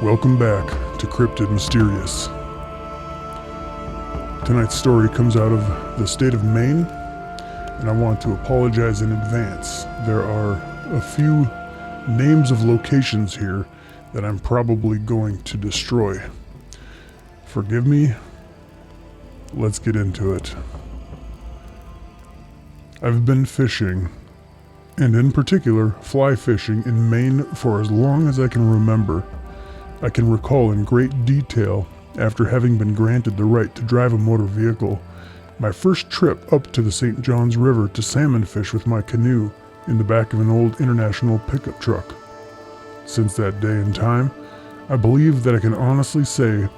Welcome back to Cryptid Mysterious. Tonight's story comes out of the state of Maine, and I want to apologize in advance. There are a few names of locations here that I'm probably going to destroy. Forgive me. Let's get into it. I've been fishing, and in particular fly fishing in Maine for as long as I can remember. I can recall in great detail, after having been granted the right to drive a motor vehicle, my first trip up to the St. Johns River to salmon fish with my canoe in the back of an old international pickup truck. Since that day and time, I believe that I can honestly say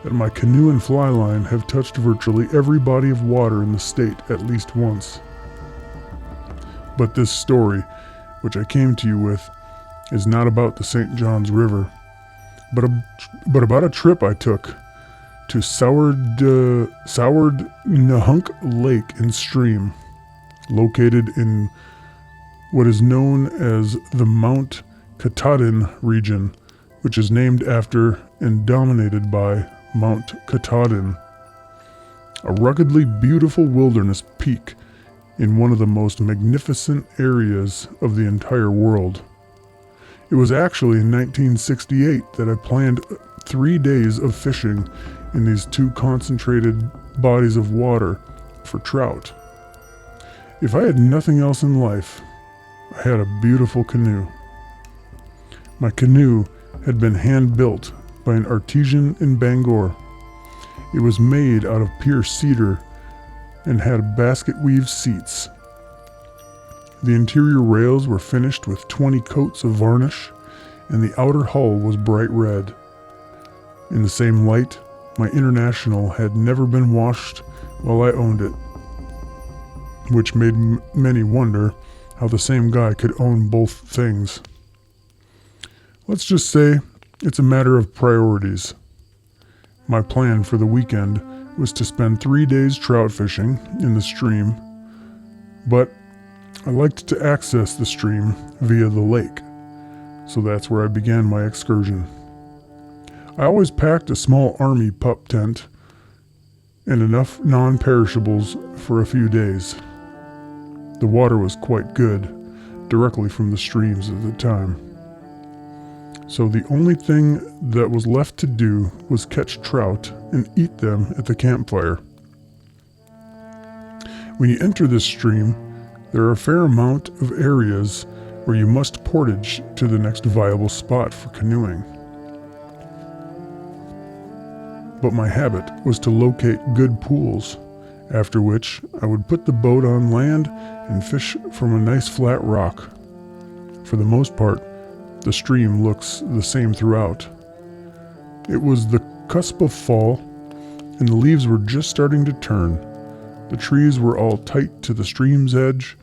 that my canoe and fly line have touched virtually every body of water in the state at least once. But this story, which I came to you with, is not about the St. Johns River, but about a trip I took to Sourd Nahunk Lake and Stream, located in what is known as the Mount Katahdin region, which is named after and dominated by Mount Katahdin, a ruggedly beautiful wilderness peak in one of the most magnificent areas of the entire world. It was actually in 1968 that I planned 3 days of fishing in these two concentrated bodies of water for trout. If I had nothing else in life, I had a beautiful canoe. My canoe had been hand-built by an artisan in Bangor. It was made out of pure cedar and had basket-weave seats. The interior rails were finished with 20 coats of varnish, and the outer hull was bright red. In the same light, my International had never been washed while I owned it, which made many wonder how the same guy could own both things. Let's just say it's a matter of priorities. My plan for the weekend was to spend 3 days trout fishing in the stream, but I liked to access the stream via the lake, so that's where I began my excursion. I always packed a small army pup tent and enough non-perishables for a few days. The water was quite good, directly from the streams at the time. So the only thing that was left to do was catch trout and eat them at the campfire. When you enter this stream, there are a fair amount of areas where you must portage to the next viable spot for canoeing. But my habit was to locate good pools, after which I would put the boat on land and fish from a nice flat rock. For the most part, the stream looks the same throughout. It was the cusp of fall, and the leaves were just starting to turn. The trees were all tight to the stream's edge,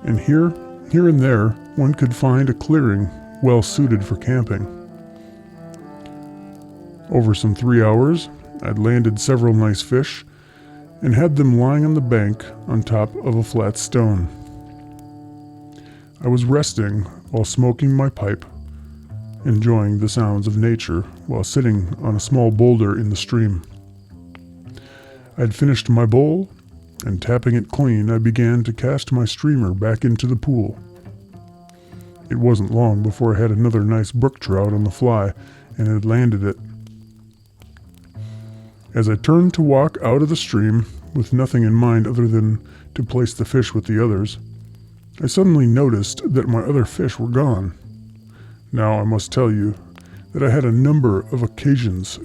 and here and there one could find a clearing well suited for camping. Over some 3 hours, I'd landed several nice fish and had them lying on the bank on top of a flat stone. I was resting while smoking my pipe, enjoying the sounds of nature while sitting on a small boulder in the stream. I'd finished my bowl, and tapping it clean, I began to cast my streamer back into the pool. It wasn't long before I had another nice brook trout on the fly and had landed it. As I turned to walk out of the stream, with nothing in mind other than to place the fish with the others, I suddenly noticed that my other fish were gone. Now I must tell you that I had on a number of occasions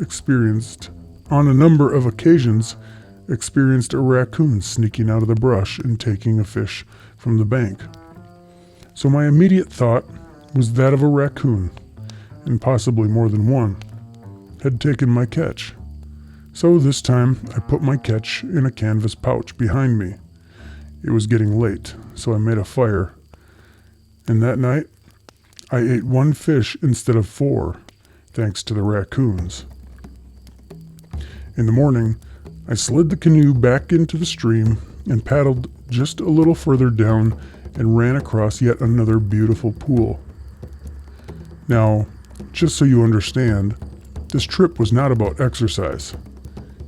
experienced a raccoon sneaking out of the brush and taking a fish from the bank. So my immediate thought was that of a raccoon, and possibly more than one, had taken my catch. So this time I put my catch in a canvas pouch behind me. It was getting late, so I made a fire. And that night, I ate 1 fish instead of 4, thanks to the raccoons. In the morning, I slid the canoe back into the stream and paddled just a little further down and ran across yet another beautiful pool. Now, Just so you understand, this trip was not about exercise.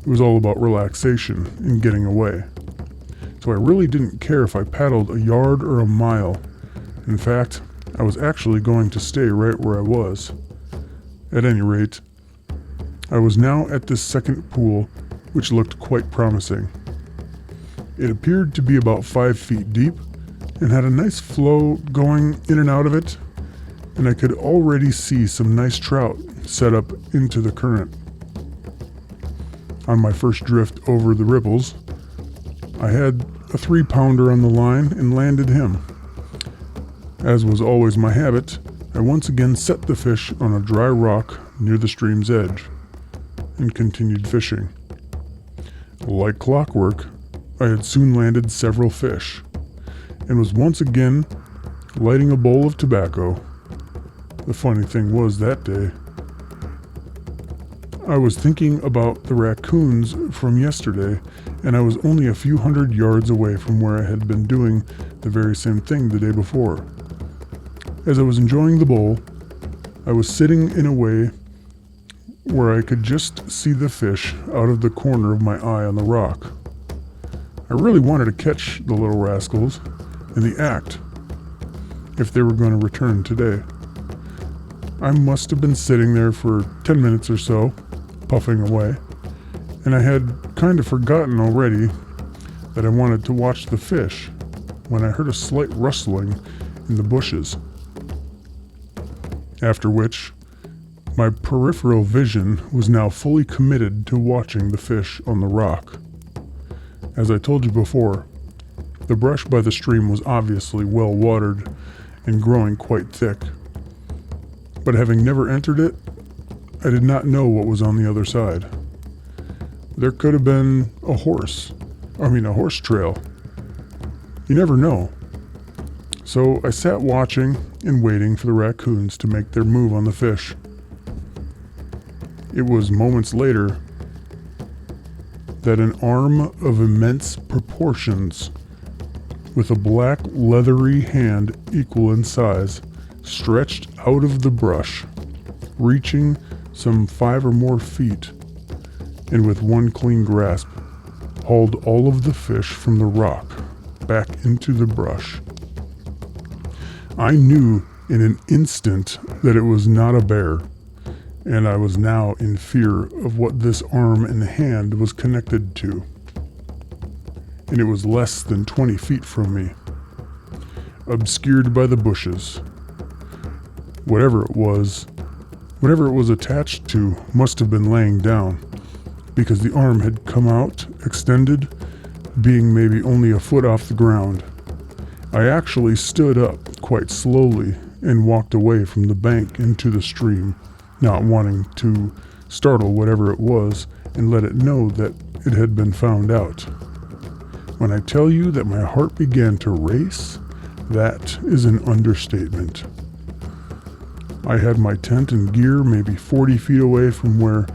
It was all about relaxation and getting away. So I really didn't care if I paddled a yard or a mile. In fact, I was actually going to stay right where I was. At any rate, I was now at this second pool, which looked quite promising. It appeared to be about 5 feet deep and had a nice flow going in and out of it, and I could already see some nice trout set up into the current. On my first drift over the ripples, I had a 3-pounder on the line and landed him. As was always my habit, I once again set the fish on a dry rock near the stream's edge and continued fishing. Like clockwork, I had soon landed several fish and was once again lighting a bowl of tobacco. The funny thing was that day, I was thinking about the raccoons from yesterday, and I was only a few hundred yards away from where I had been doing the very same thing the day before. As I was enjoying the bowl, I was sitting in a way where I could just see the fish out of the corner of my eye on the rock. I really wanted to catch the little rascals in the act, if they were going to return today. I must have been sitting there for 10 minutes or so, puffing away, and I had kind of forgotten already that I wanted to watch the fish when I heard a slight rustling in the bushes. After which, my peripheral vision was now fully committed to watching the fish on the rock. As I told you before, the brush by the stream was obviously well watered and growing quite thick. But having never entered it, I did not know what was on the other side. There could have been a horse trail. You never know. So I sat watching and waiting for the raccoons to make their move on the fish. It was moments later that an arm of immense proportions, with a black leathery hand equal in size, stretched out of the brush, reaching some 5 or more feet, and with one clean grasp, hauled all of the fish from the rock back into the brush. I knew in an instant that it was not a bear, and I was now in fear of what this arm and hand was connected to. And it was less than 20 feet from me, obscured by the bushes. Whatever it was attached to must have been laying down, because the arm had come out, extended, being maybe only a foot off the ground. I actually stood up quite slowly and walked away from the bank into the stream, not wanting to startle whatever it was and let it know that it had been found out. When I tell you that my heart began to race, that is an understatement. I had my tent and gear maybe 40 feet away from where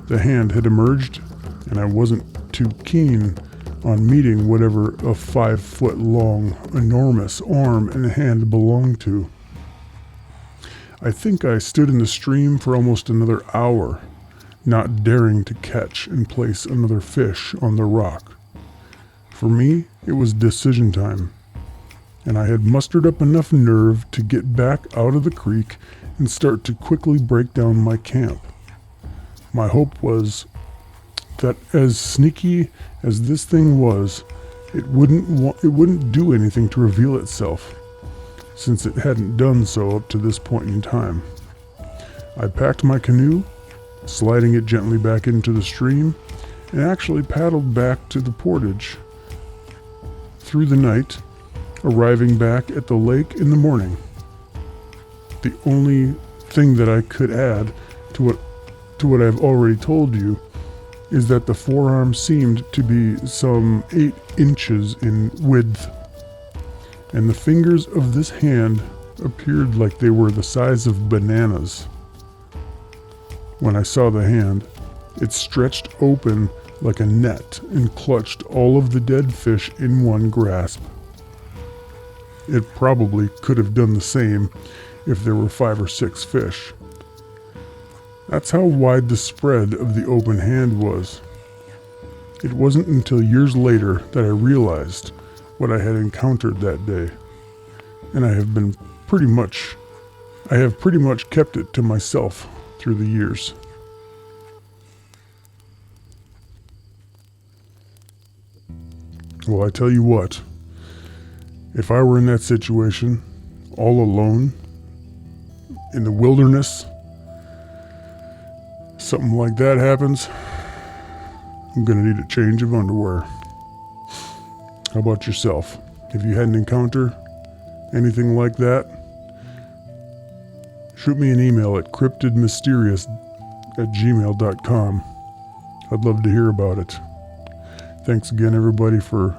the hand had emerged, and I wasn't too keen on meeting whatever a 5-foot-long, enormous arm and hand belonged to. I think I stood in the stream for almost another hour, not daring to catch and place another fish on the rock. For me, it was decision time, and I had mustered up enough nerve to get back out of the creek and start to quickly break down my camp. My hope was that as sneaky as this thing was, it wouldn't do anything to reveal itself, since it hadn't done so up to this point in time. I packed my canoe, sliding it gently back into the stream, and actually paddled back to the portage through the night, arriving back at the lake in the morning. The only thing that I could add to what I've already told you is that the forearm seemed to be some 8 inches in width, and the fingers of this hand appeared like they were the size of bananas. When I saw the hand, it stretched open like a net and clutched all of the dead fish in one grasp. It probably could have done the same if there were 5 or 6 fish, That's how wide the spread of the open hand was. It wasn't until years later that I realized what I had encountered that day, and I have pretty much kept it to myself through the years. Well, I tell you what, if I were in that situation, all alone, in the wilderness, something like that happens, I'm gonna need a change of underwear. How about yourself? If you had an encounter, anything like that, shoot me an email at cryptidmysterious@gmail.com. I'd love to hear about it. Thanks again, everybody, for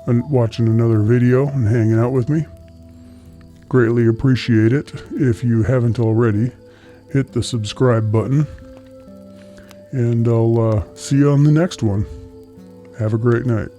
watching another video and hanging out with me. Greatly appreciate it. If you haven't already, hit the subscribe button. And I'll see you on the next one. Have a great night.